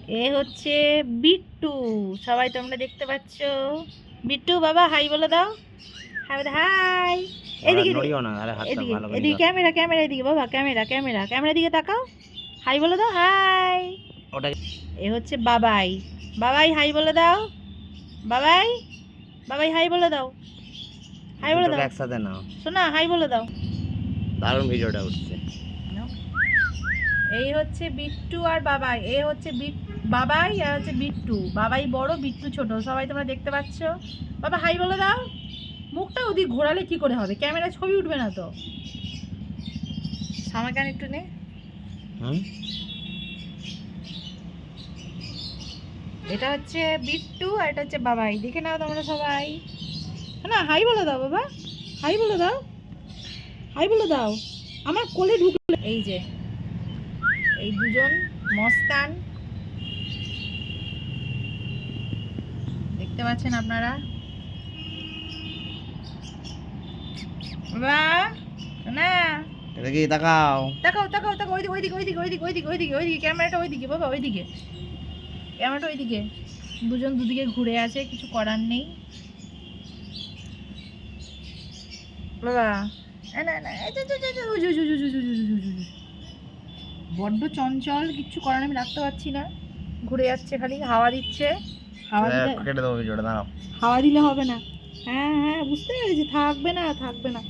এ হচ্ছে বিট্টু, সবাই তোমরা দেখতে পাচ্ছ। বিট্টু বাবা হাই বলে দাও, হাই বলে হাই। এদিকে এদিকে এদিকে ক্যামেরা ক্যামেরা এদিকে বাবা, ক্যামেরা ক্যামেরা ক্যামেরা দিকে তাকাও, হাই বলে দাও হাই। এ হচ্ছে বাবাই, বাবাই হাই বলে দাও, বাবাই বাবাই হাই বলে দাও, হাই বলে দাও একসাথে নাও শোনা, হাই বলে দাও। দারুণ ভিডিওটা উঠছে। এই হচ্ছে বিট্টু আর বাবাই, এ হচ্ছে বাবাই আর হচ্ছে বিট্টু, বাবাই বড় বিট্টু ছোট, সবাই তোমরা দেখতে পাচ্ছ। বাবা হাই বলে দাও। মুখটা ওদিক ঘোরালে কি করে হবে, ক্যামেরা ছবি উঠবে না তো। সামাকান একটু নে। এটা হচ্ছে বিট্টু আর এটা হচ্ছে বাবাই, দেখে নাও তোমরা সবাই। না হাই বলে দাও বাবা, হাই বলে দাও, হাই বলে দাও। আমার কোলে ঢুকলে এই যে এই দুজন মস্তান দেখতে পাচ্ছেন আপনারা। বাবা না এদিকে তাকাও, তাকাও তাকাও তাকাও, ওইদিকে ওইদিকে ওইদিকে ওইদিকে ওইদিকে ওইদিকে ওইদিকে ক্যামেরাটা ওইদিকে বাবা, ওইদিকে ক্যামেরাটা ওইদিকে। দুজন দুদিকে ঘুরে আছে, কিছু করার নেই বাবা। বড্ড চঞ্চল, কিচ্ছু করার আমি রাখতে পারছি না, ঘুরে যাচ্ছে খালি, হাওয়া দিচ্ছে। হাওয়া দিলে হাওয়া দিলে হবে না। হ্যাঁ হ্যাঁ বুঝতে পেরেছি, থাকবে না থাকবে না।